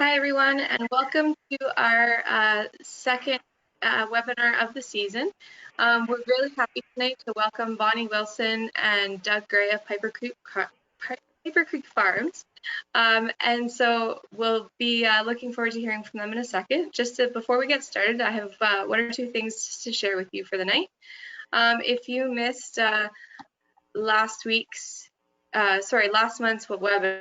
Hi, everyone, and welcome to our second webinar of the season. We're really happy tonight to welcome Bonnie Wilson and Doug Gray of Piper Creek Farms. And so we'll be looking forward to hearing from them in a second. Before we get started, I have one or two things to share with you for the night. If you missed last month's webinar,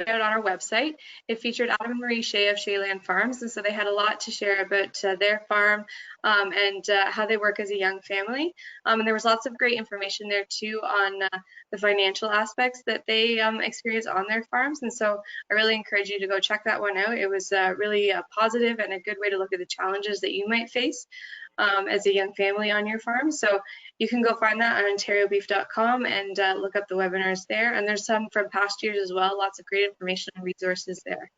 out on our website. It featured Adam and Marie Shea of Shayland Farms, and so they had a lot to share about their farm and how they work as a young family. And there was lots of great information there too on the financial aspects that they experience on their farms. And so I really encourage you to go check that one out. It was really positive and a good way to look at the challenges that you might face as a young family on your farm. So you can go find that on ontariobeef.com and look up the webinars there. And there's some from past years as well, lots of great information and resources there.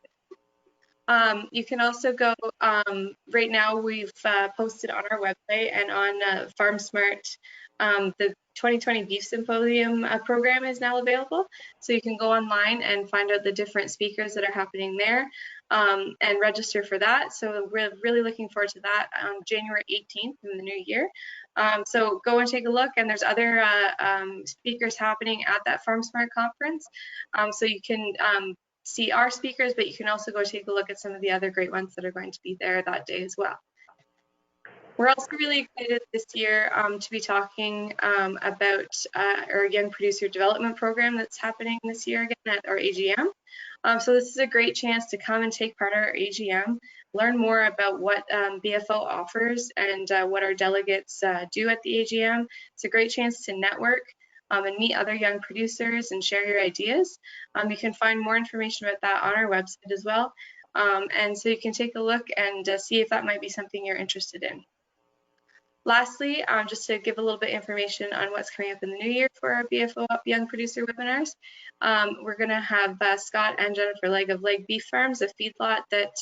You can also go, right now we've posted on our website and on FarmSmart, the 2020 Beef Symposium program is now available. So you can go online and find out the different speakers that are happening there and register for that. So we're really looking forward to that on January 18th in the new year. So go and take a look, and there's other speakers happening at that FarmSmart conference. So you can see our speakers, but you can also go take a look at some of the other great ones that are going to be there that day as well. We're also really excited this year to be talking about our Young Producer Development Program that's happening this year again at our AGM. So this is a great chance to come and take part in our AGM, learn more about what BFO offers and what our delegates do at the AGM. It's a great chance to network and meet other young producers and share your ideas. You can find more information about that on our website as well. And so you can take a look and see if that might be something you're interested in. Lastly, just to give a little bit of information on what's coming up in the new year for our bfoUP Young Producer webinars, we're going to have Scott and Jennifer Legg of Legg Beef Farms, a feedlot that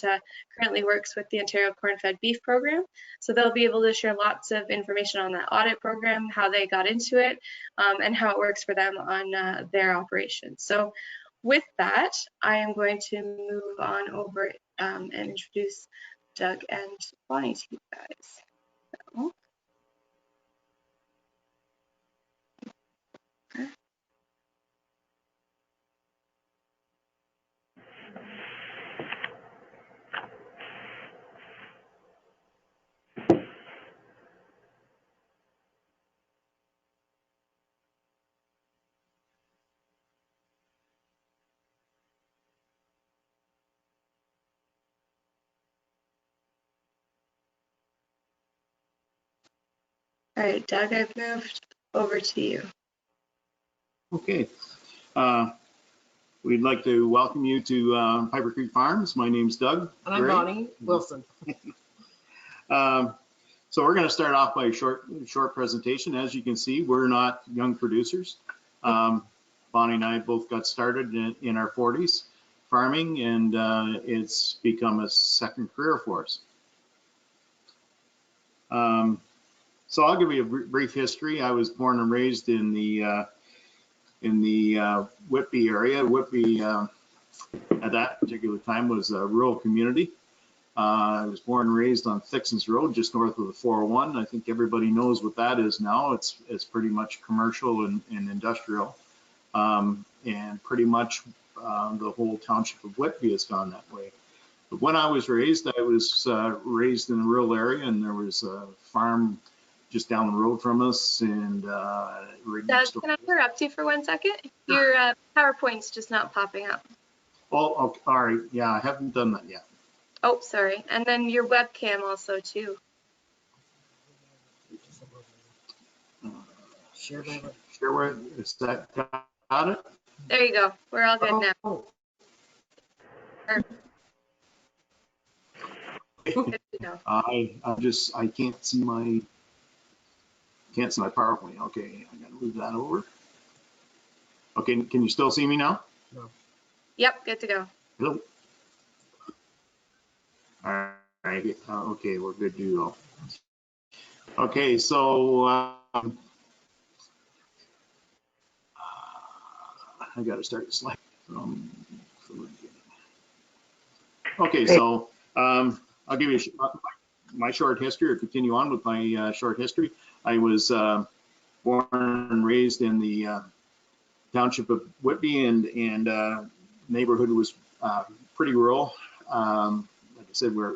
currently works with the Ontario Corn-Fed Beef Program. So they'll be able to share lots of information on that audit program, how they got into it, and how it works for them on their operations. So with that, I am going to move on over and introduce Doug and Bonnie to you guys. So, all right, Doug, I've moved over to you. Okay. We'd like to welcome you to Piper Creek Farms. My name's Doug. And I'm Bonnie Wilson. So we're going to start off by a short presentation. As you can see, we're not young producers. Bonnie and I both got started in our 40s farming, and it's become a second career for us. So I'll give you a brief history. I was born and raised in the Whitby area. Whitby at that particular time was a rural community. I was born and raised on Thixon's Road, just north of the 401. I think everybody knows what that is now. It's pretty much commercial and industrial, and pretty much the whole township of Whitby has gone that way. But when I was raised in a rural area, and there was a farm just down the road from us, and right next door. Can I interrupt you for 1 second? Your PowerPoint's just not popping up. Oh, okay. All right. Yeah, I haven't done that yet. Oh, sorry. And then your webcam also too. Share where is that? Got it? There you go. We're all good now. Oh. Perfect. Good to go. I can't see my PowerPoint. Okay, I gotta move that over. Okay, can you still see me now? No. Yep, good to go. Hello. All right. Okay, we're good to go. Okay, so I got to start the slide from the beginning. Okay, so I'll give you my short history, or continue on with my short history. I was born and raised in the township of Whitby, and neighborhood was pretty rural. Like I said, we're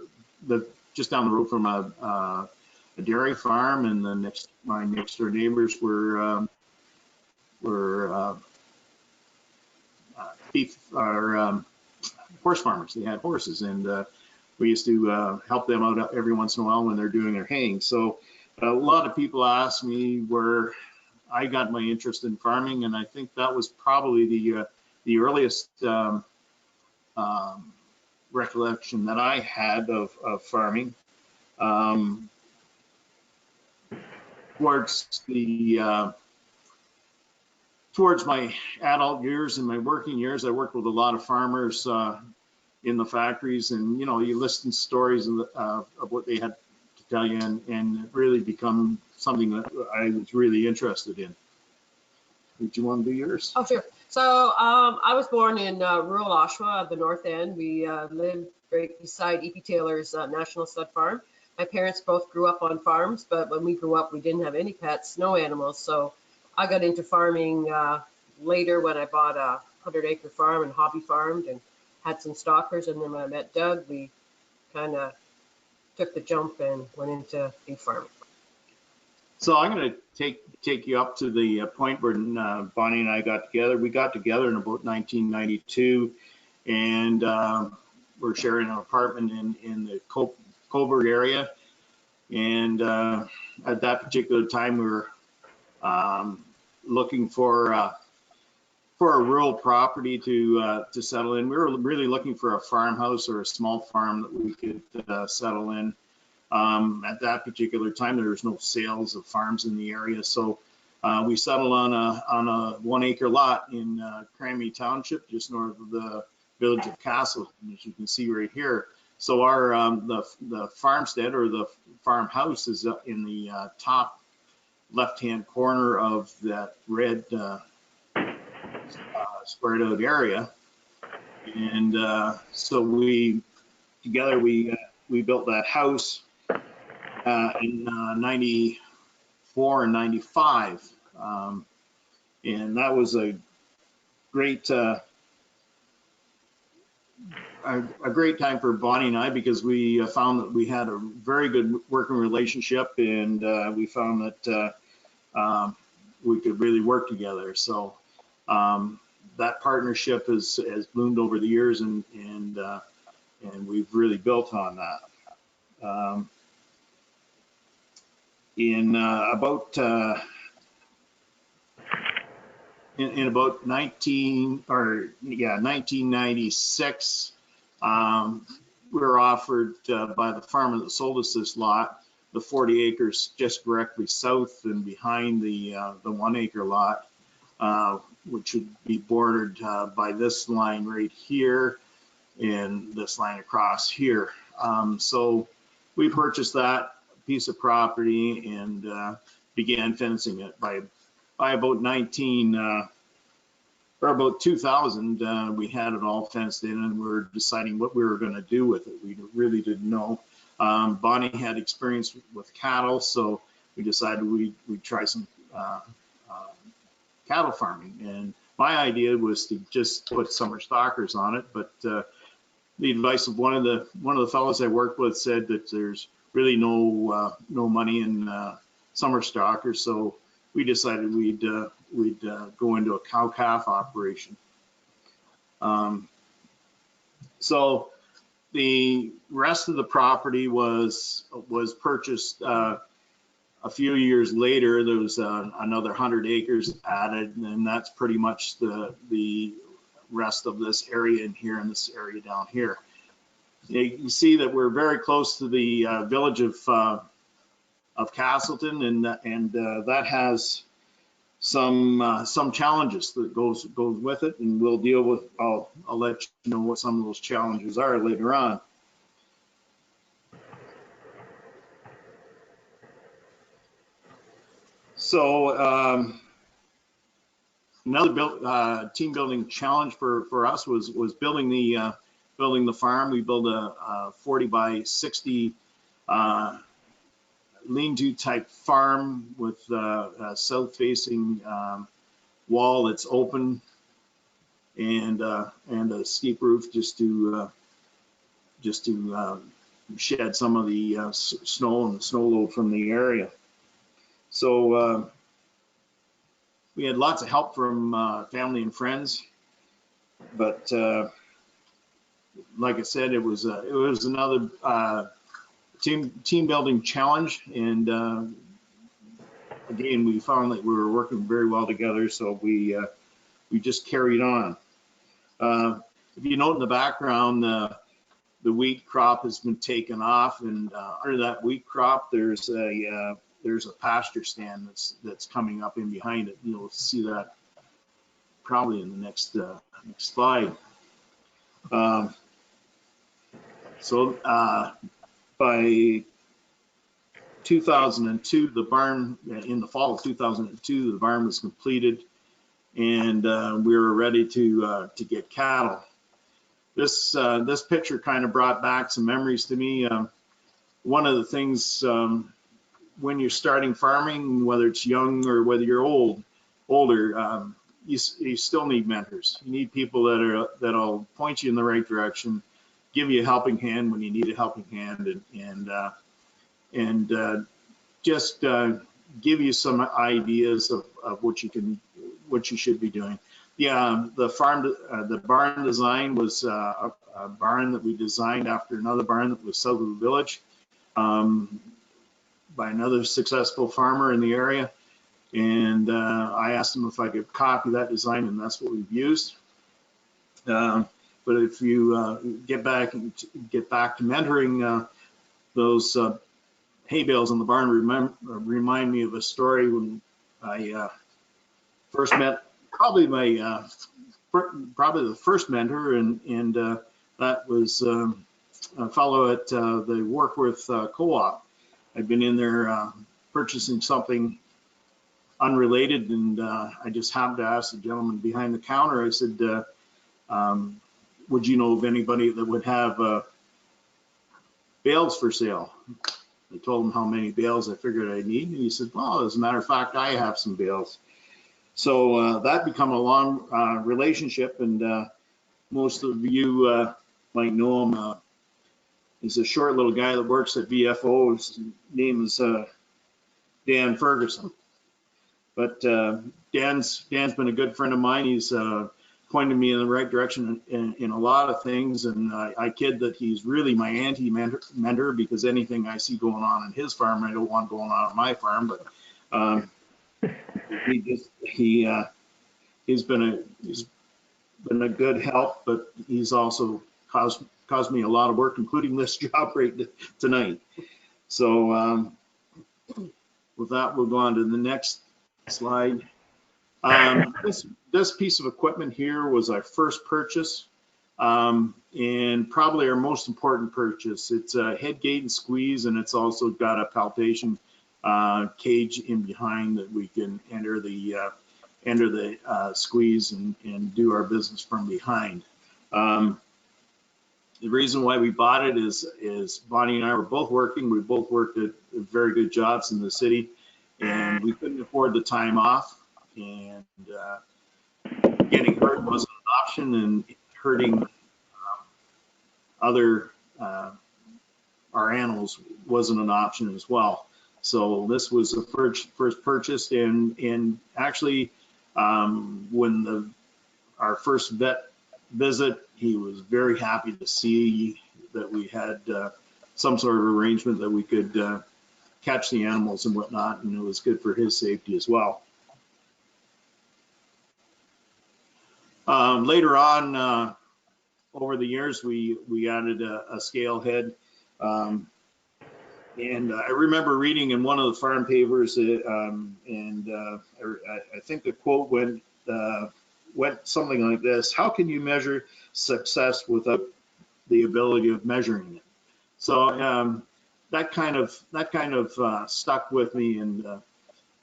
just down the road from a dairy farm, and my next door neighbors were beef or horse farmers. They had horses, and we used to help them out every once in a while when they're doing their haying. So a lot of people ask me where I got my interest in farming, and I think that was probably the earliest recollection that I had of farming. Towards the towards my adult years and my working years, I worked with a lot of farmers in the factories, and you listen to stories of what they had to tell you, and it really become something that I was really interested in. Did you want to do yours? Oh, sure. So I was born in rural Oshawa at the north end. We lived right beside E.P. Taylor's National Stud Farm. My parents both grew up on farms, but when we grew up, we didn't have any pets, no animals. So I got into farming later when I bought a 100-acre farm and hobby farmed and had some stockers. And then when I met Doug, we kind of took the jump and went into beef farming. So I'm going to take you up to the point where Bonnie and I got together. We got together in about 1992, and we're sharing an apartment in the Coburg area. And at that particular time, we were looking for a rural property to settle in. We were really looking for a farmhouse or a small farm that we could settle in. At that particular time, there was no sales of farms in the area, so we settled on a 1-acre lot in Cranby Township, just north of the village of Castle, as you can see right here. So our the farmstead, or the farmhouse, is in the top left-hand corner of that red squared out area, and so we built that house in 94 and 95, and that was a great time for Bonnie and I, because we found that we had a very good working relationship, and we found that we could really work together. So that partnership has bloomed over the years, and we've really built on that. In about 1996, we were offered by the farmer that sold us this lot, the 40 acres just directly south and behind the 1-acre lot, which would be bordered by this line right here and this line across here. So we purchased that piece of property and began fencing it. By about 2000, we had it all fenced in, and we were deciding what we were going to do with it. We really didn't know. Bonnie had experience with cattle, so we decided we'd try some cattle farming. And my idea was to just put summer stockers on it, but the advice of one of the fellows I worked with said that there's really no money in summer stockers, so we decided we'd go into a cow-calf operation. So the rest of the property was purchased a few years later. There was another 100 acres added, and that's pretty much the rest of this area in here and this area down here. You see that we're very close to the village of Castleton, and that has some challenges that goes with it, and we'll deal with. I'll let you know what some of those challenges are later on. So another team building challenge for us was building the building the farm. We built a 40 by 60 lean-to type farm with a south-facing wall that's open and a steep roof just to shed some of the snow and the snow load from the area. So we had lots of help from family and friends, but like I said, it was another team building challenge, and again, we found that we were working very well together, so we just carried on. If you note in the background, the wheat crop has been taken off, and under that wheat crop, there's a pasture stand that's coming up in behind it. You'll see that probably in the next slide. So by 2002, the barn, in the fall of 2002, the barn was completed, and we were ready to get cattle. This picture kind of brought back some memories to me. One of the things when you're starting farming, whether it's young or whether you're older, you still need mentors. You need people that'll point you in the right direction, give you a helping hand when you need a helping hand, and just give you some ideas of what you should be doing. Yeah, the barn design was a barn that we designed after another barn that was south of the village by another successful farmer in the area, and I asked him if I could copy that design, and that's what we've used. But if you get back to mentoring, those hay bales in the barn remind me of a story when I first met probably the first mentor, and that was a fellow at the Warkworth co-op. I'd been in there purchasing something unrelated, and I just happened to ask the gentleman behind the counter. I said, would you know of anybody that would have bales for sale? I told him how many bales I figured I'd need, and he said, well, as a matter of fact, I have some bales. So that become a long relationship, and most of you might know him. He's a short little guy that works at BFO. His name is Dan Ferguson. But Dan's been a good friend of mine. He's pointed me in the right direction in a lot of things, and I kid that he's really my anti-mentor, because anything I see going on in his farm, I don't want going on my farm. But he's been a good help, but he's also caused me a lot of work, including this job right tonight. So with that, we'll go on to the next slide. This piece of equipment here was our first purchase, and probably our most important purchase. It's a head gate and squeeze, and it's also got a palpation cage in behind that we can enter the squeeze and do our business from behind. The reason why we bought it is Bonnie and I were both working. We both worked at very good jobs in the city, and we couldn't afford the time off, and getting hurt wasn't an option, and hurting our animals wasn't an option as well. So this was the first purchase, and actually when our first vet visit, he was very happy to see that we had some sort of arrangement that we could catch the animals and whatnot, and it was good for his safety as well. Later on, over the years, we added a scale head. And I remember reading in one of the farm papers, and I think the quote went something like this: "How can you measure success without the ability of measuring it?" So that kind of stuck with me, and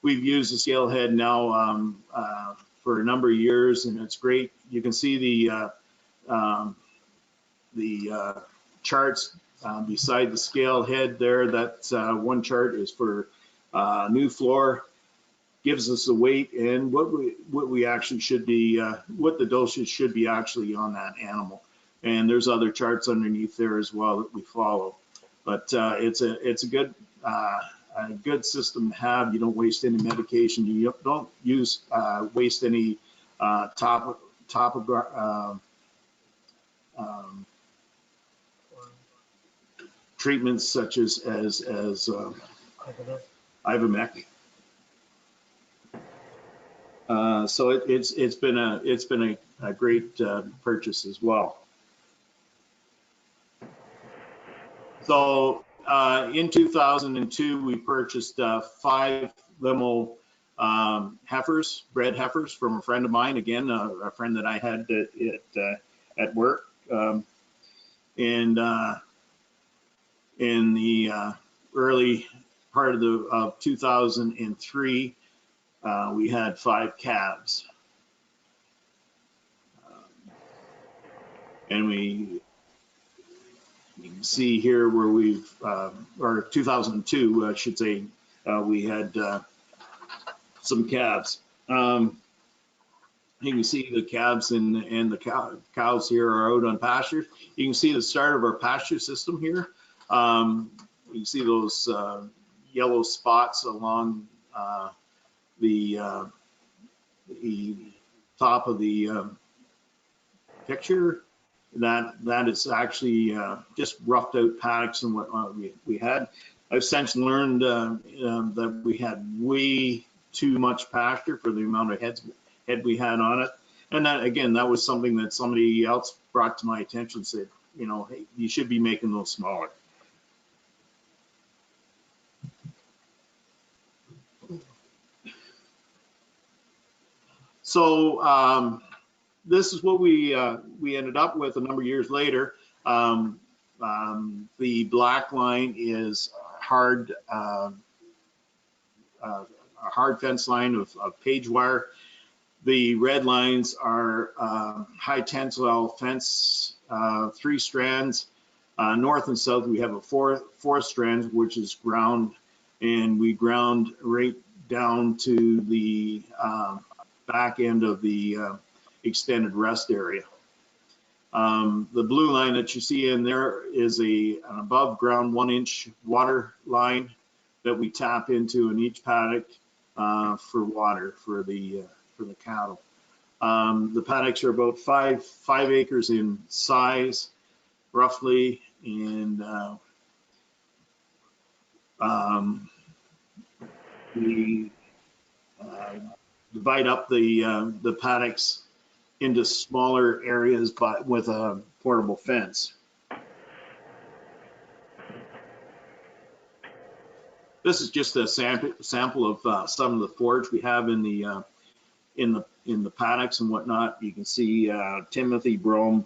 we've used the scale head now for a number of years, and it's great. You can see the charts beside the scale head there. That's one chart is for new floor, gives us the weight and what we actually should be, what the dosage should be actually on that animal. And there's other charts underneath there as well that we follow. But it's a good system to have. You don't waste any medication. You don't waste any treatments such as Ivomec. So it's been a great purchase as well. So in 2002, we purchased 5 limo heifers, bred heifers, from a friend of mine. Again, a friend that I had at work. And in the early part of 2003, we had 5 calves. And you can see here where we've, or 2002, I should say, we had some calves. You can see the calves and the cows here are out on pasture. You can see the start of our pasture system here. You can see those yellow spots along the top of the picture. That is actually just roughed out paddocks and whatnot we had. I've since learned that we had way too much pasture for the amount of head we had on it. And that, again, that was something that somebody else brought to my attention and said, you know, hey, you should be making those smaller. So this is what we ended up with a number of years later. The black line is a hard fence line of page wire. The red lines are high tensile fence, 3 strands. North and south, we have a fourth strand, which is ground, and we ground right down to the back end of the extended rest area. The blue line that you see in there is an above ground 1-inch water line that we tap into in each paddock for water for the cattle. The paddocks are about 5 acres in size, roughly, and we divide up the paddocks into smaller areas, but with a portable fence. This is just a sample of some of the forage we have in the paddocks and whatnot. You can see timothy, brome,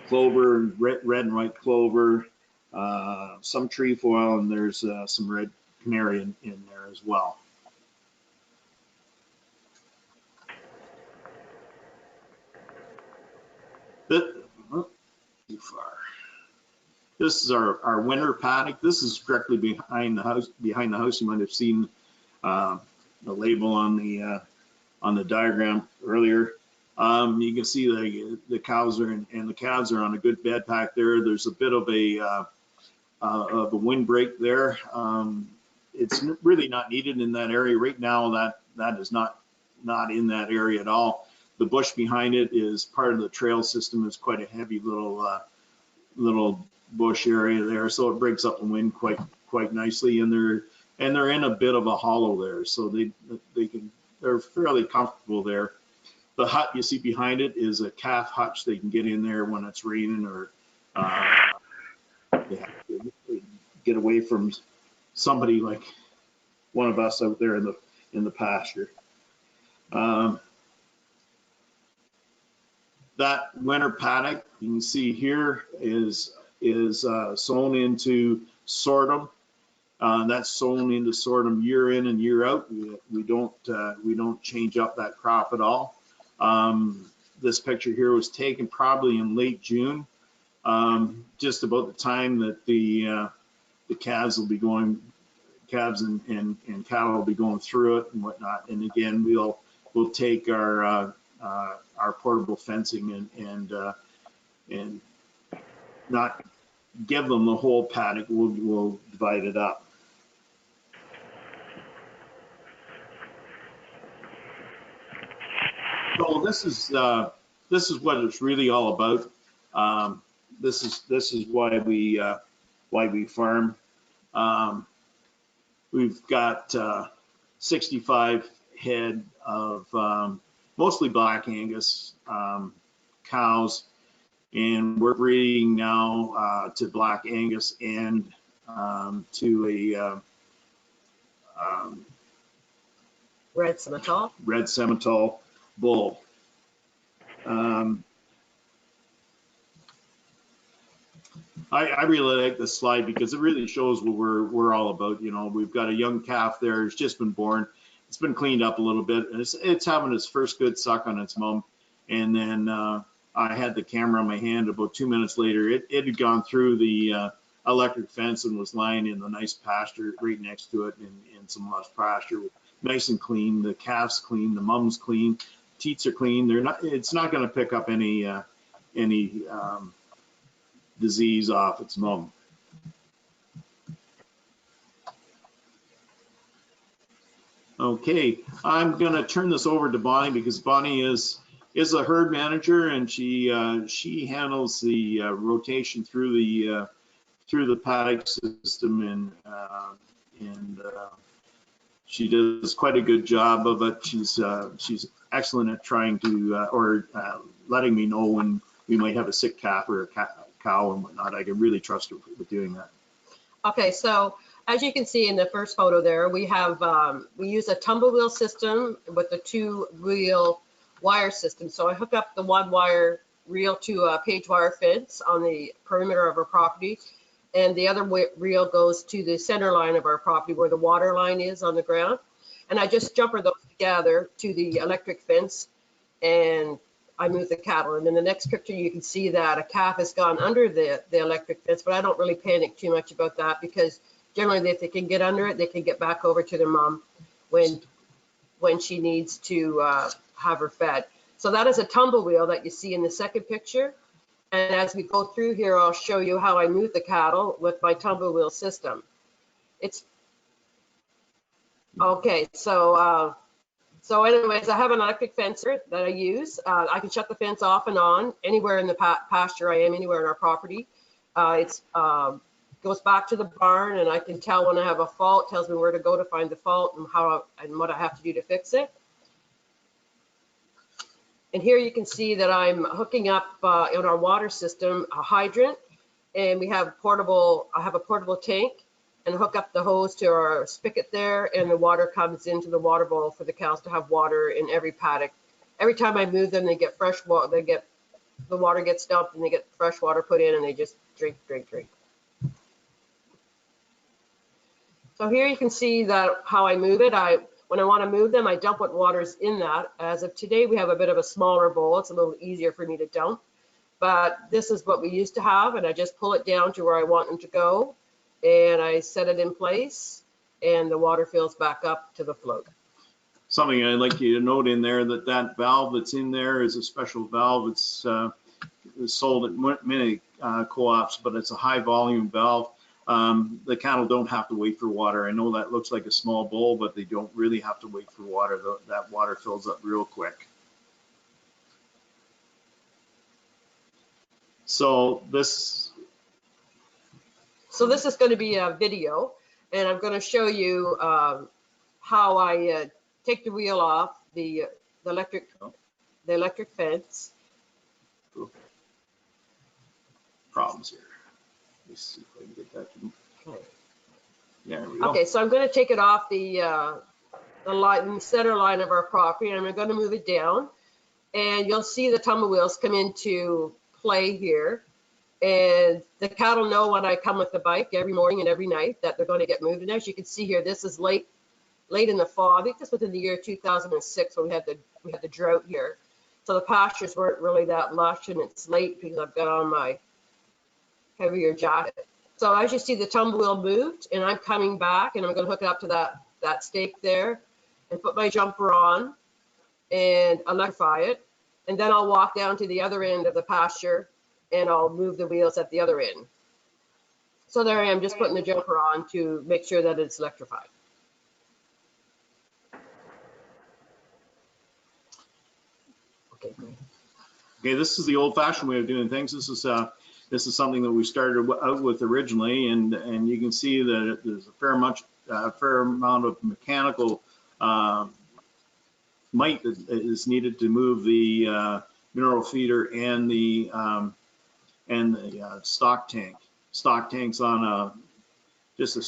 clover, red and white clover, some trefoil, and there's some red canary in there as well. Too far. This is our winter paddock. This is directly behind the house. You might have seen the label on the diagram earlier. You can see the cows and the calves are on a good bed pack there. There's a bit of a windbreak there. It's really not needed in that area right now. That is not in that area at all. The bush behind it is part of the trail system. It's quite a heavy little bush area there, so it breaks up the wind quite nicely. And they're in a bit of a hollow there, so they're fairly comfortable there. The hut you see behind it is a calf hutch. They can get in there when it's raining, or they have to get away from somebody like one of us out there in the pasture. That winter paddock you can see here is sown into sorghum. That's sown into sorghum year in and year out. We don't change up that crop at all. This picture here was taken probably in late June. just about the time that the calves will be going, calves and cattle will be going through it and whatnot. And again, we'll take our portable fencing and not give them the whole paddock. We'll divide it up. So this is what it's really all about. This is why we farm. We've got 65 head of mostly Black Angus cows, and we're breeding now to Black Angus and to a Red Simmental bull. I really like this slide because it really shows what we're all about. You know, we've got a young calf there. It's just been born. It's been cleaned up a little bit, and it's having its first good suck on its mom. And then I had the camera on my hand. About 2 minutes later, it had gone through the electric fence and was lying in the nice pasture right next to it, in some lush pasture, nice and clean. The calf's clean, the mom's clean, teats are clean. They're not. It's not going to pick up any disease off its mom. Okay, I'm going to turn this over to Bonnie because Bonnie is a herd manager, and she handles the rotation through the paddock system, and she does quite a good job of it. She's excellent at trying to letting me know when we might have a sick calf or a cow and whatnot. I can really trust her with doing that. Okay, so as you can see in the first photo there, we have we use a tumble wheel system with the 2-wheel wire system. So I hook up the 1-wire reel to a page wire fence on the perimeter of our property, and the other reel goes to the center line of our property where the water line is on the ground. And I just jumper those together to the electric fence, and I move the cattle. And in the next picture, you can see that a calf has gone under the electric fence, but I don't really panic too much about that because generally if they can get under it, they can get back over to their mom when she needs to have her fed. So that is a tumble wheel that you see in the second picture. And as we go through here, I'll show you how I move the cattle with my tumble wheel system. It's okay. So anyways, I have an electric fencer that I use. I can shut the fence off and on anywhere in the pasture I am, anywhere in our property. It goes back to the barn, and I can tell when I have a fault, tells me where to go to find the fault and what I have to do to fix it. And here you can see that I'm hooking up in our water system a hydrant, and we have I have a portable tank, and hook up the hose to our spigot there, and the water comes into the water bowl for the cows to have water in every paddock. Every time I move them, they get fresh water. The water gets dumped, and they get fresh water put in, and they just drink. So here you can see that how I move it. When I want to move them, I dump what water's in that. As of today, we have a bit of a smaller bowl. It's a little easier for me to dump, but this is what we used to have, and I just pull it down to where I want them to go, and I set it in place, and the water fills back up to the float. Something I'd like you to note in there that valve that's in there is a special valve. It's sold at many co-ops, but it's a high volume valve. The cattle don't have to wait for water. I know that looks like a small bowl, but they don't really have to wait for water. That water fills up real quick. So this is going to be a video, and I'm going to show you how I take the wheel off the electric fence. Problems here. Let's see if I can get that to. Okay. Yeah, there we go. Okay, so I'm going to take it off the center line of our property, and I'm going to move it down, and you'll see the tumble wheels come into play here. And the cattle know when I come with the bike every morning and every night that they're going to get moved. And as you can see here, this is late in the fall. I think this was in the year 2006 when we had the drought here. So the pastures weren't really that lush, and it's late because I've got on my heavier jacket. So as you see, the tumble wheel moved, and I'm coming back, and I'm going to hook it up to that stake there and put my jumper on and electrify it. And then I'll walk down to the other end of the pasture, and I'll move the wheels at the other end. So there I am, just putting the jumper on to make sure that it's electrified. Okay, great. Okay, this is the old-fashioned way of doing things. This is something that we started out with originally, and you can see that there's a fair amount of mechanical might that is needed to move the mineral feeder and the stock tank. Stock tank's on just an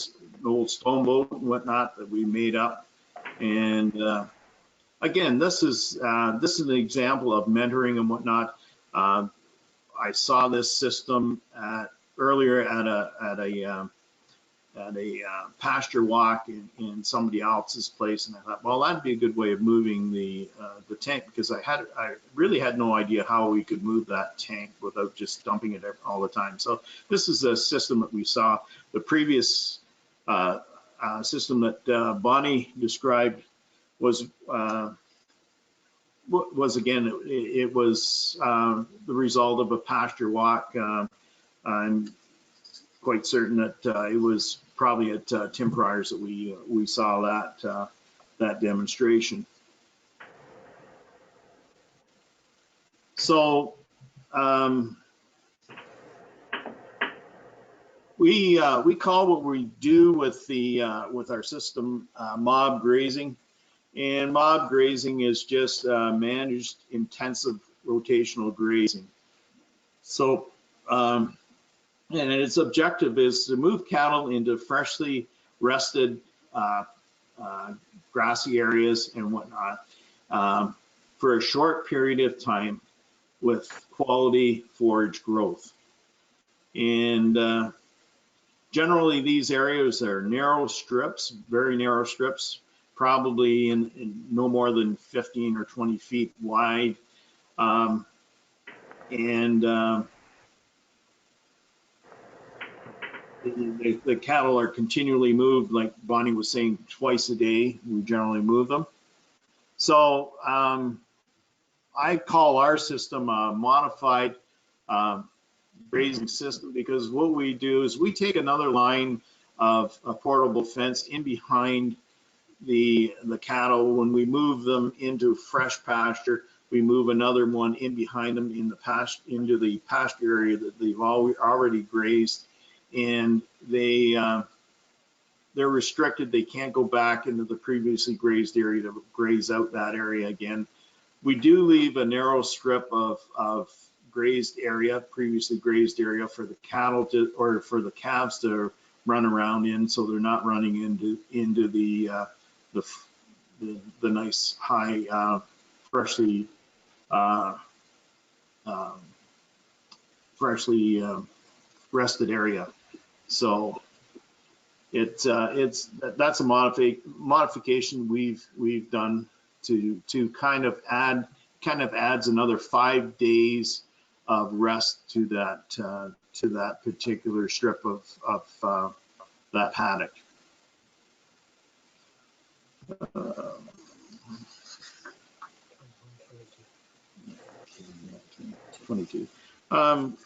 old stone boat and whatnot that we made up, and again, this is an example of mentoring and whatnot. I saw this system earlier at a pasture walk in somebody else's place, and I thought, well, that'd be a good way of moving the tank, because I really had no idea how we could move that tank without just dumping it all the time. So this is a system that we saw. The previous system that Bonnie described was again, it was the result of a pasture walk. I'm quite certain that it was probably at Tim Pryor's that we saw that demonstration. So we call what we do with our system mob grazing. And mob grazing is just managed intensive rotational grazing. So, and its objective is to move cattle into freshly rested grassy areas and whatnot for a short period of time with quality forage growth. And generally these areas are narrow strips, very narrow strips, probably in no more than 15 or 20 feet wide. The cattle are continually moved, like Bonnie was saying, twice a day. We generally move them. So I call our system a modified grazing system, because what we do is we take another line of a portable fence in behind the cattle. When we move them into fresh pasture, we move another one in behind them into the pasture area that they've already grazed, and they're restricted. They can't go back into the previously grazed area to graze out that area again. We do leave a narrow strip of grazed area, previously grazed area, for the cattle or for the calves to run around in, so they're not running into the nice high freshly rested area. So that's a modification we've done to kind of adds another 5 days of rest to that particular strip of that paddock. 22. Another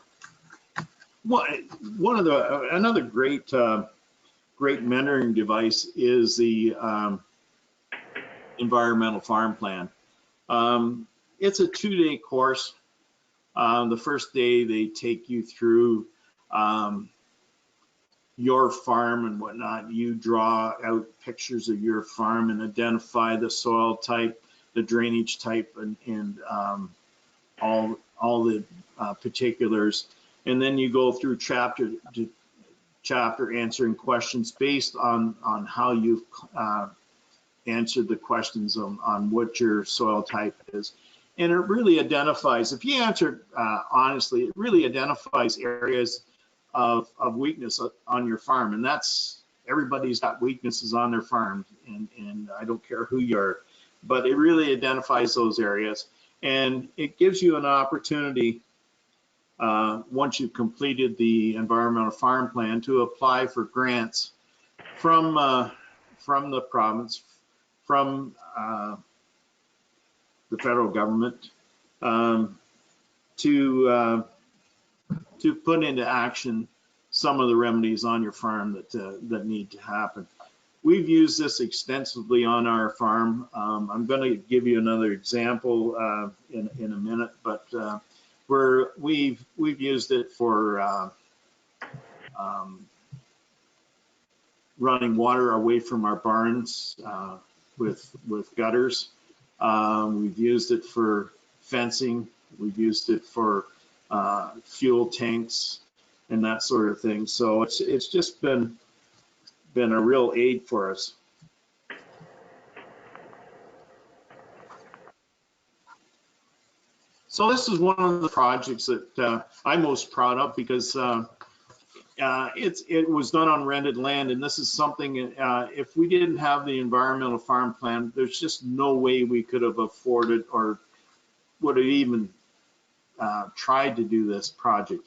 great mentoring device is the environmental farm plan. It's a 2-day course. The first day they take you through your farm and whatnot. You draw out pictures of your farm and identify the soil type, the drainage type, and all the particulars. And then you go through chapter to chapter answering questions based on how you've answered the questions on what your soil type is. And it really identifies, if you answer honestly, it really identifies areas of weakness on your farm. And that's, everybody's got weaknesses on their farm, and I don't care who you are, but it really identifies those areas. And it gives you an opportunity once you've completed the environmental farm plan, to apply for grants from the province, from the federal government, to put into action some of the remedies on your farm that need to happen. We've used this extensively on our farm. I'm going to give you another example in a minute, but we've used it for running water away from our barns with gutters. We've used it for fencing. We've used it for fuel tanks and that sort of thing. So it's just been a real aid for us. So this is one of the projects that I'm most proud of, because it was done on rented land, and this is something, if we didn't have the environmental farm plan, there's just no way we could have afforded or would have even tried to do this project.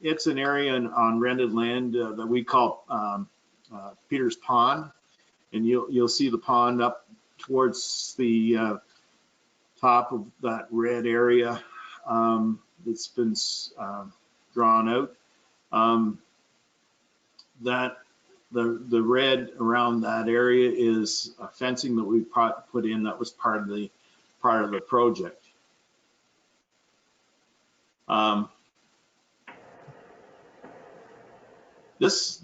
It's an area on rented land that we call Peter's Pond, and you'll see the pond up towards the top of that red area that's been drawn out. That the red around that area is fencing that we put in that was part of the project. This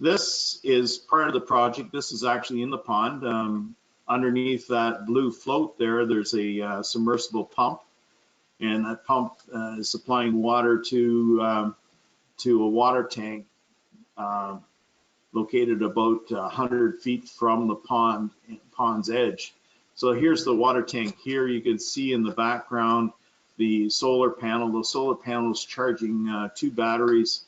is part of the project. This is actually in the pond. Underneath that blue float there's a submersible pump, and that pump is supplying water to a water tank located about 100 feet from the pond's edge. So here's the water tank. Here you can see in the background the solar panel. The solar panel is charging 2 batteries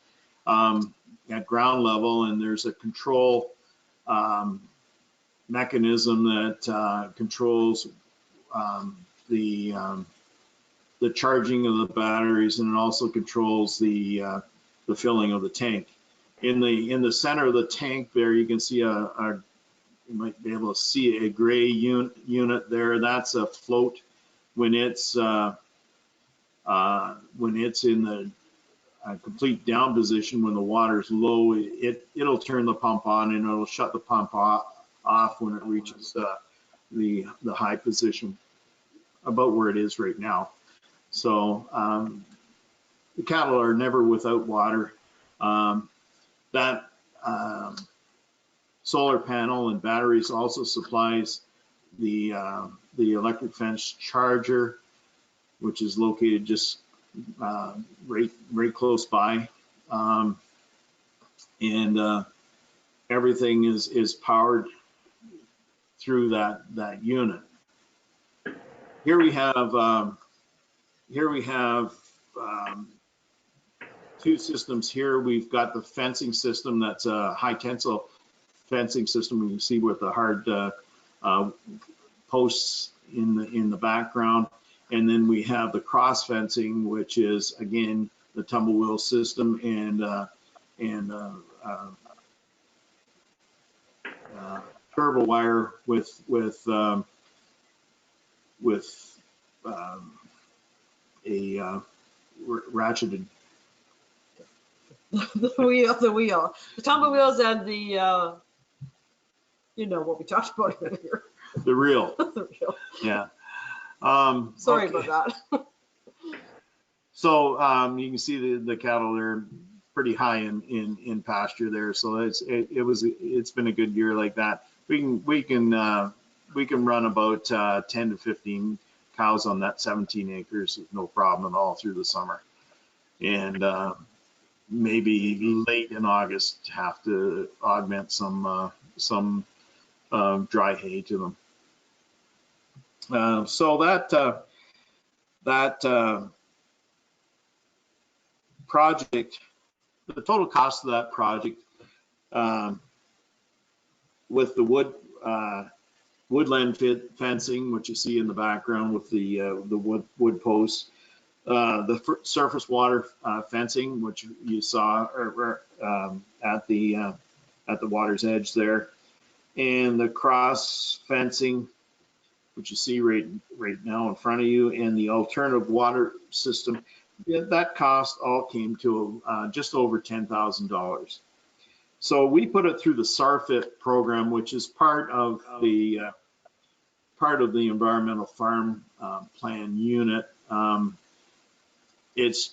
at ground level, and there's a control mechanism that controls the charging of the batteries, and it also controls the filling of the tank. In the center of the tank there, you can see you might be able to see a gray unit there. That's a float. When it's in the complete down position, when the water's low, it'll turn the pump on, and it'll shut the pump off when it reaches the high position, about where it is right now. So the cattle are never without water. That solar panel and batteries also supplies the electric fence charger, which is located just right close by, and everything is powered through that unit. Here we have 2 systems here. We've got the fencing system. That's a high tensile fencing system. You can see with the hard posts in the background. And then we have the cross fencing, which is again the tumble wheel system, and turbo wire with a ratcheted the wheel, the tumble wheels, and the you know what we talked about earlier. The reel. The reel. Yeah. Sorry okay. about that. So you can see the cattle, they're pretty high in pasture there. So it's been a good year like that. We can run about 10 to 15 cows on that 17 acres with no problem at all through the summer, and maybe late in August have to augment some dry hay to them. So that project, the total cost of that project, with the woodland fencing, which you see in the background with the wood posts, surface water fencing, which you saw at the water's edge there, and the cross fencing, which you see right now in front of you, and the alternative water system. That cost all came to just over $10,000. So we put it through the SARFIT program, which is part of the environmental farm plan unit. It's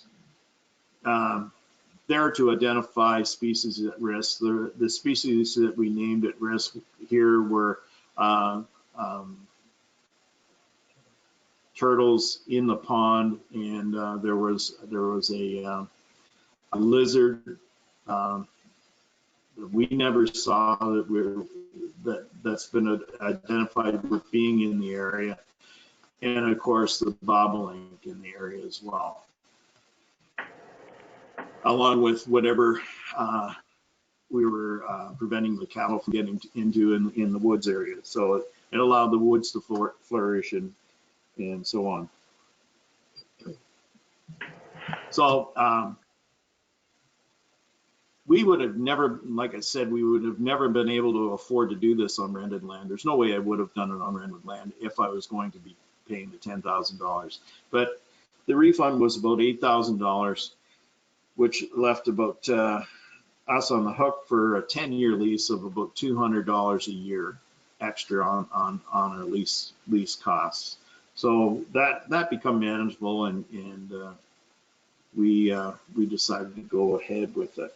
there to identify species at risk. The species that we named at risk here were turtles in the pond, and there was a lizard that we never saw that's been identified with being in the area, and of course the bobolink in the area as well, along with whatever we were preventing the cattle from getting into in the woods area. So it allowed the woods to flourish and so on. So we would have never, like I said, we would have never been able to afford to do this on rented land. There's no way I would have done it on rented land if I was going to be paying the $10,000. But the refund was about $8,000, which left about us on the hook for a 10-year lease of about $200 a year extra on our lease costs. So that become manageable, and we decided to go ahead with it.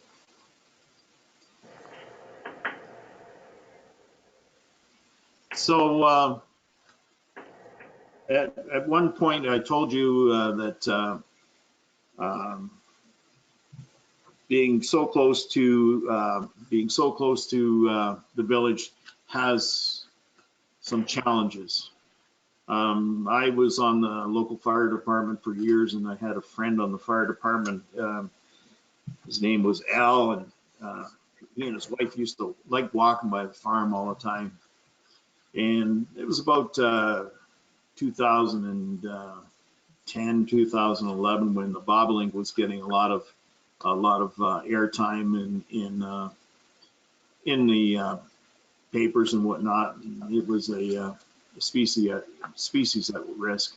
So at one point I told you that being so close to the village has some challenges. I was on the local fire department for years, and I had a friend on the fire department. His name was Al, and he and his wife used to like walking by the farm all the time. And it was about 2010, 2011 when the bobolink was getting a lot of airtime in the papers and whatnot. It was a species at risk,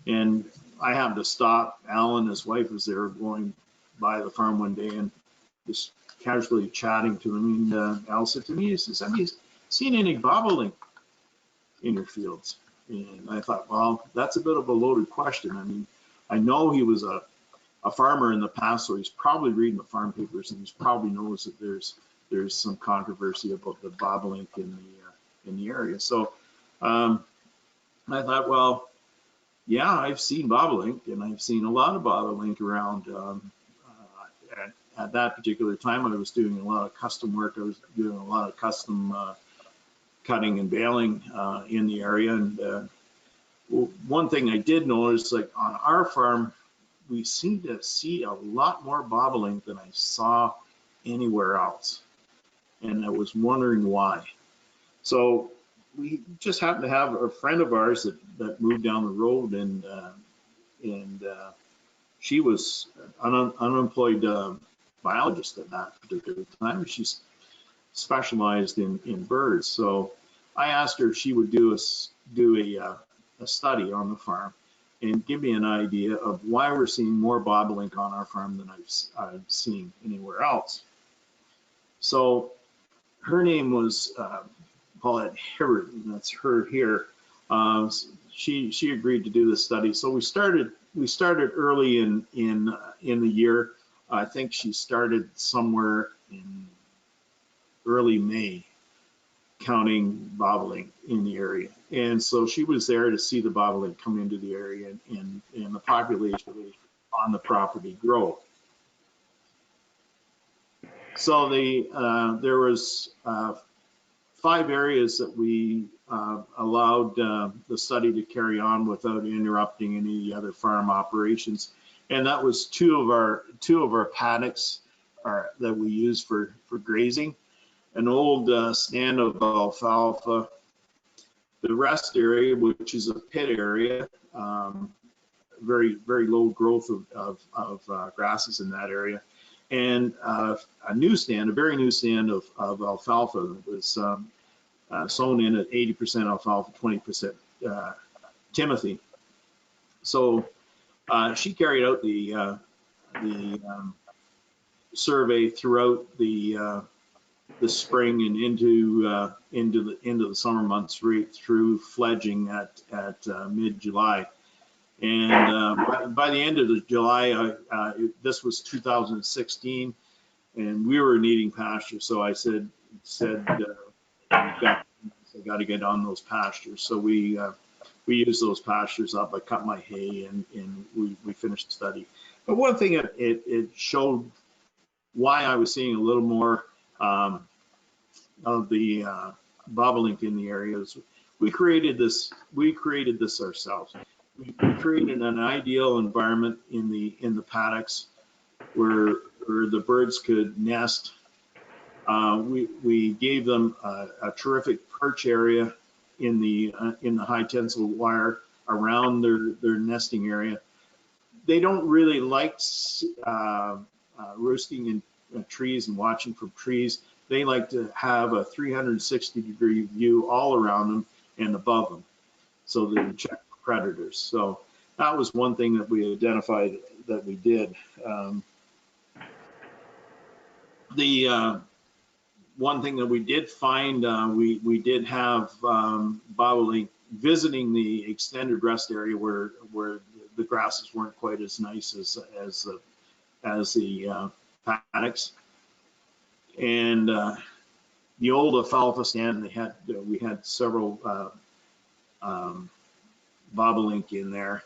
and I happened to stop. Alan, his wife, was there going by the farm one day and just casually chatting to him. And Al said to me, he says, "Have you seen any bobolink in your fields?" And I thought, well, that's a bit of a loaded question. I mean, I know he was a farmer in the past, so he's probably reading the farm papers, and he probably knows that there's some controversy about the bobolink in the area. So I thought, well, yeah, I've seen bobolink, and I've seen a lot of bobolink around. At that particular time, I was doing a lot of custom work. I was doing a lot of custom cutting and baling in the area. And one thing I did notice, like on our farm, we seem to see a lot more bobolink than I saw anywhere else. And I was wondering why. So we just happened to have a friend of ours that moved down the road, and she was an unemployed biologist at that particular time. She's specialized in birds. So I asked her if she would do a study on the farm and give me an idea of why we're seeing more bobolink on our farm than I've seen anywhere else. So her name was Paulette Hibbert, and that's her here. She agreed to do the study. So we started early in the year. I think she started somewhere in early May, counting bobolink in the area. And so she was there to see the bobolink come into the area and the population on the property grow. So there was 5 areas that we allowed the study to carry on without interrupting any other farm operations, and that was two of our paddocks that we use for grazing, an old stand of alfalfa, the rest area, which is a pit area, very low growth of grasses in that area, and a very new stand of alfalfa that was sown in at 80% alfalfa, 20% timothy. So she carried out the survey throughout the spring and into the summer months, right through fledging at mid-July. And by the end of July, this was 2016, and we were needing pasture. So I said, I got to get on those pastures. So we used those pastures up. I cut my hay, and we finished the study. But one thing it showed why I was seeing a little more of the bobolink in the areas. We created this ourselves. We created an ideal environment in the paddocks where the birds could nest. We gave them a terrific perch area in the high tensile wire around their nesting area. They don't really like roosting in trees and watching from trees. They like to have a 360-degree view all around them and above them, so they can check for predators. So that was one thing that we identified that we did. The one thing that we did find, we did have bobolink visiting the extended rest area where the grasses weren't quite as nice as the paddocks. And the old alfalfa stand, we had several bobolink in there.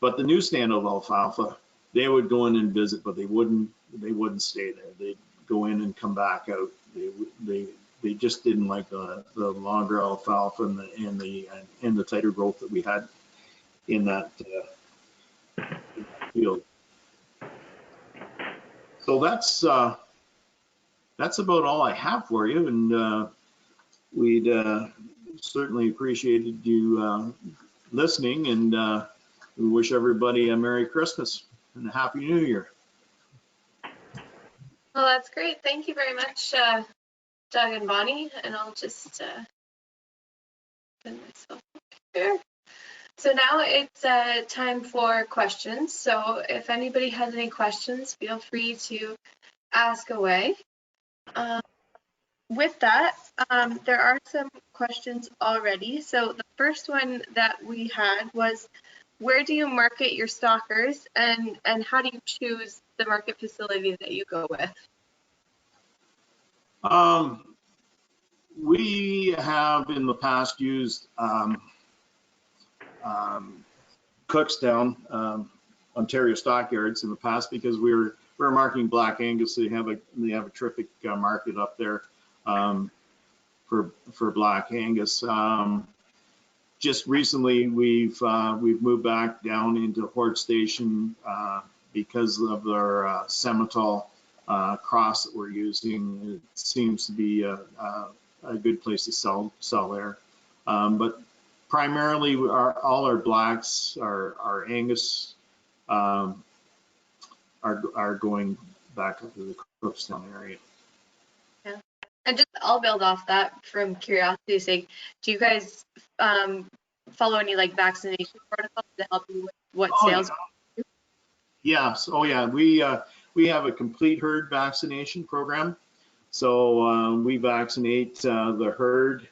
But the new stand of alfalfa, they would go in and visit, but they wouldn't stay there. They'd go in and come back out. They just didn't like the longer alfalfa and the tighter growth that we had in that field. So that's about all I have for you, and we'd certainly appreciated you listening, and we wish everybody a Merry Christmas and a Happy New Year. Well, that's great. Thank you very much, Doug and Bonnie. And I'll just put myself up here. So now it's time for questions. So if anybody has any questions, feel free to ask away. With that, there are some questions already. So the first one that we had was, where do you market your stalkers, and how do you choose the market facility that you go with? We have in the past used Cookstown, Ontario Stockyards in the past, because we were marketing Black Angus. So they have a terrific market up there for Black Angus. Just recently, we've moved back down into Hort Station because of our Semitol cross that we're using. It seems to be a good place to sell there. But primarily, all our blacks, our Angus, are going back up to the Cookstown area. Yeah, and I'll build off that from curiosity's sake. Do you guys follow any like vaccination protocols to help you with what sales? Yeah. So yeah, we have a complete herd vaccination program. So we vaccinate the herd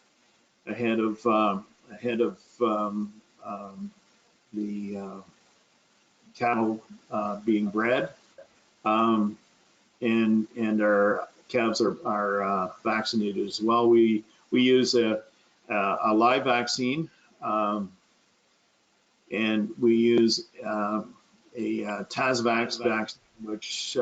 ahead of the cattle being bred, and our calves are vaccinated as well. We use a live vaccine, and we use a Tasvax vaccine, which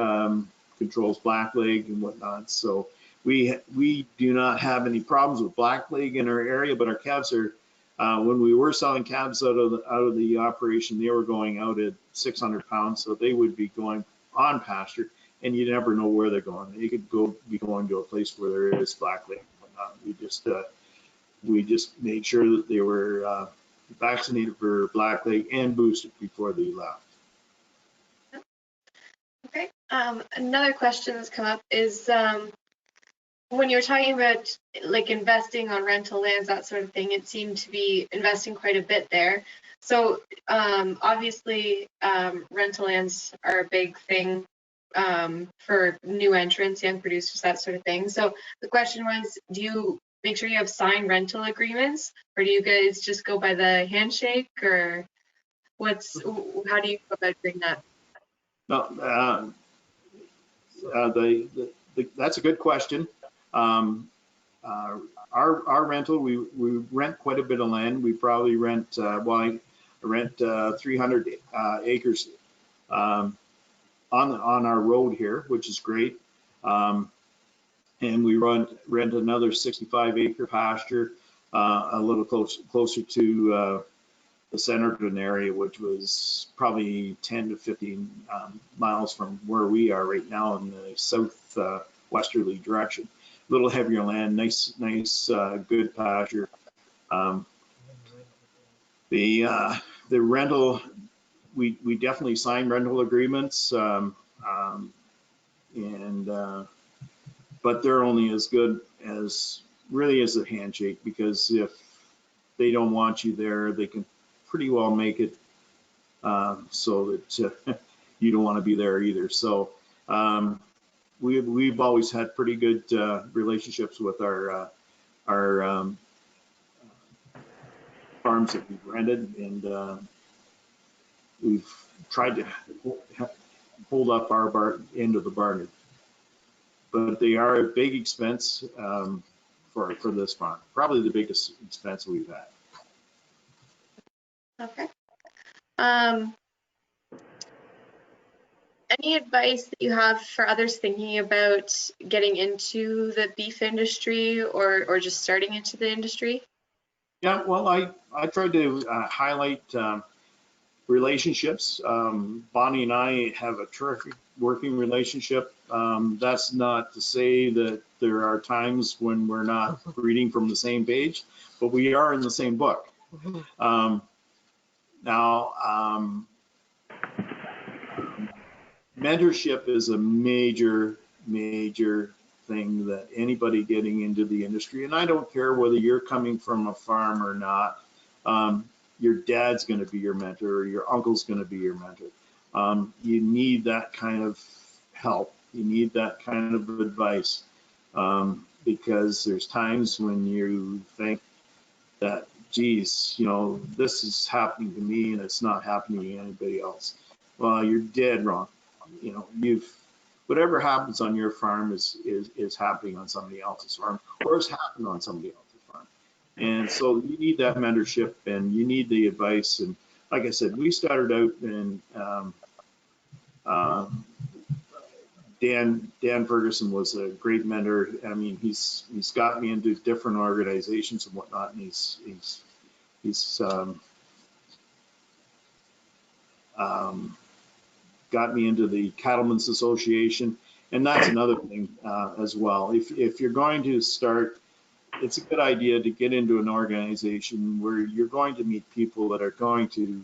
controls blackleg and whatnot. So we do not have any problems with blackleg in our area, but our calves are, when we were selling calves out of the operation, they were going out at 600 pounds, so they would be going on pasture, and you never know where they're going. They could be going to a place where there is blackleg and whatnot. We just made sure that they were vaccinated for blackleg and boosted before they left. Okay. Another question that's come up is when you're talking about like investing on rental lands, that sort of thing, it seemed to be investing quite a bit there. So obviously rental lands are a big thing for new entrants, young producers, that sort of thing. So the question was, do you make sure you have signed rental agreements, or do you guys just go by the handshake, or how do you go about doing that? No, that's a good question. Our rental, we rent quite a bit of land. We probably rent, I rent 300 acres on our road here, which is great. And we rent another 65-acre pasture a little closer to the Centerton area, which was probably 10 to 15 miles from where we are right now in the southwesterly direction. A little heavier land, nice, good pasture. The rental, we definitely sign rental agreements, but they're only as good as really as a handshake, because if they don't want you there, they can pretty well make it so that you don't want to be there either. So we've always had pretty good relationships with our farms that we've rented, and we've tried to hold up our end of the bargain. But they are a big expense for this farm, probably the biggest expense we've had. Okay. Any advice that you have for others thinking about getting into the beef industry, or just starting into the industry? Yeah, well, I tried to highlight relationships. Bonnie and I have a terrific working relationship. That's not to say that there are times when we're not reading from the same page, but we are in the same book. Now, mentorship is a major thing that anybody getting into the industry, and I don't care whether you're coming from a farm or not, your dad's going to be your mentor, or your uncle's going to be your mentor. You need that kind of help. You need that kind of advice, because there's times when you think that, geez, you know, this is happening to me and it's not happening to anybody else. Well, you're dead wrong. You know, whatever happens on your farm is happening on somebody else's farm, or has happened on somebody else's farm. And so you need that mentorship, and you need the advice. And like I said, we started out, and Dan Ferguson was a great mentor. I mean, he's got me into different organizations and whatnot, and he's got me into the Cattlemen's Association, and that's another thing as well. If you're going to start, it's a good idea to get into an organization where you're going to meet people that are going to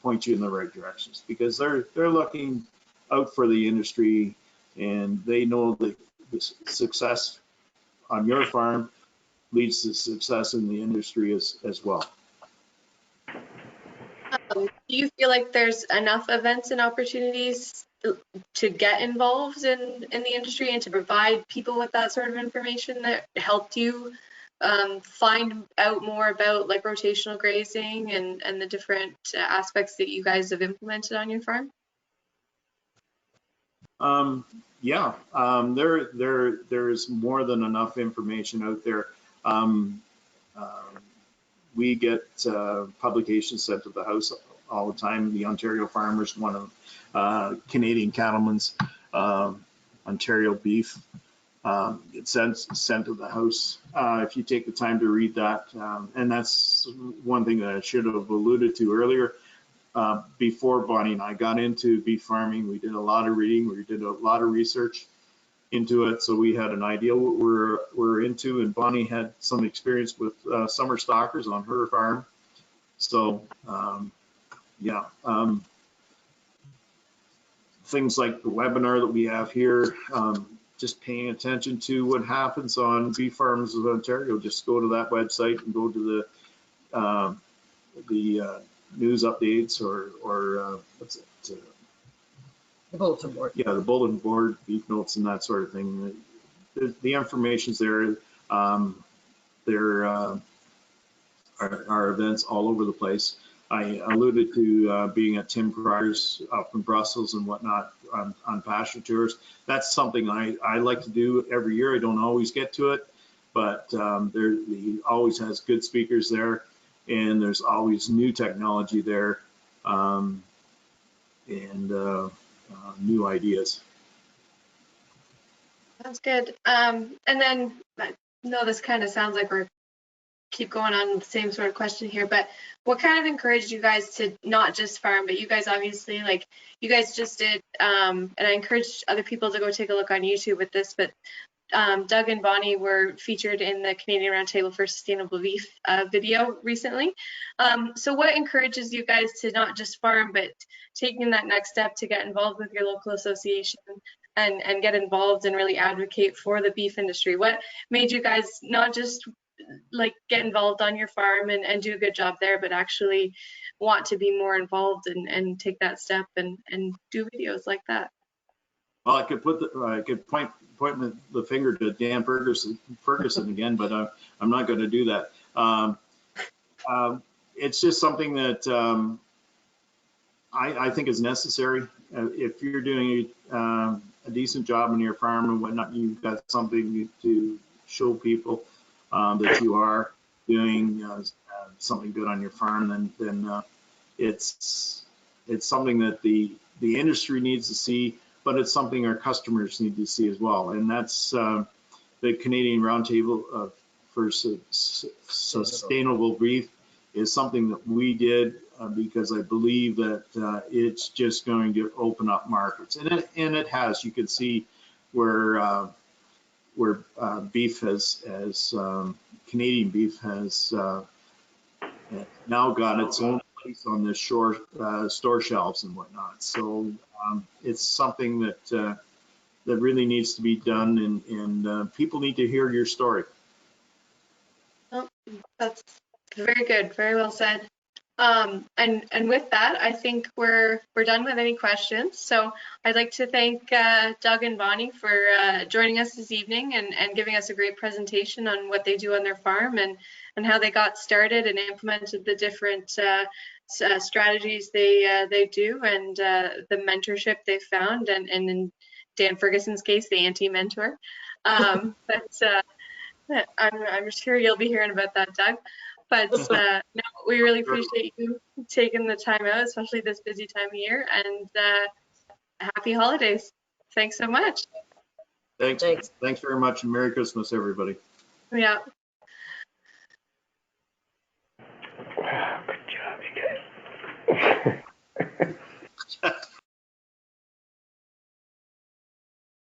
point you in the right directions, because they're looking out for the industry, and they know that the success on your farm leads to success in the industry as well. Do you feel like there's enough events and opportunities to get involved in the industry and to provide people with that sort of information that helped you find out more about like rotational grazing and the different aspects that you guys have implemented on your farm? Yeah, there's more than enough information out there. We get publications sent to the house all the time. The Ontario Farmers, one of Canadian Cattlemen's, Ontario Beef, it's sent to the house. If you take the time to read that, and that's one thing that I should have alluded to earlier. Before Bonnie and I got into beef farming, we did a lot of reading, we did a lot of research into it, so we had an idea what we're into, and Bonnie had some experience with summer stockers on her farm, So yeah, things like the webinar that we have here, just paying attention to what happens on Beef Farms of Ontario. Just go to that website and go to the news updates or what's it? The bulletin board. Yeah, the bulletin board, beef notes, and that sort of thing. The information's there. There are events all over the place. I alluded to being at Tim Pryor's up in Brussels and whatnot on pasture tours. That's something I like to do every year. I don't always get to it, but he always has good speakers there, and there's always new technology there, and new ideas. Sounds good. And then, I know this kind of sounds like we're keep going on the same sort of question here, but what kind of encouraged you guys to not just farm, but you guys obviously, like, you guys just did, and I encourage other people to go take a look on YouTube with this, but Doug and Bonnie were featured in the Canadian Roundtable for Sustainable Beef video recently. So what encourages you guys to not just farm, but taking that next step to get involved with your local association and get involved and really advocate for the beef industry? What made you guys not just like get involved on your farm and do a good job there, but actually want to be more involved and take that step and do videos like that? Well, I could point the finger to Dan Ferguson again, but I'm not going to do that. It's just something that I think is necessary. If you're doing a decent job in your farm and whatnot, you've got something to show people that you are doing something good on your farm, then it's something that the industry needs to see, but it's something our customers need to see as well. And that's the Canadian Roundtable for Sustainable Beef is something that we did because I believe that it's just going to open up markets, and it has. You can see where beef has Canadian beef has now got its own place on the store shelves and whatnot. So it's something that really needs to be done, and people need to hear your story. Well, that's very good, very well said. And with that, I think we're done with any questions. So I'd like to thank Doug and Bonnie for joining us this evening and giving us a great presentation on what they do on their farm and how they got started and implemented the different strategies they do and the mentorship they found, and in Dan Ferguson's case, the anti-mentor. But I'm sure you'll be hearing about that, Doug. But no, we really appreciate you taking the time out, especially this busy time of year, and happy holidays. Thanks so much. Thanks very much, and Merry Christmas, everybody. Yeah.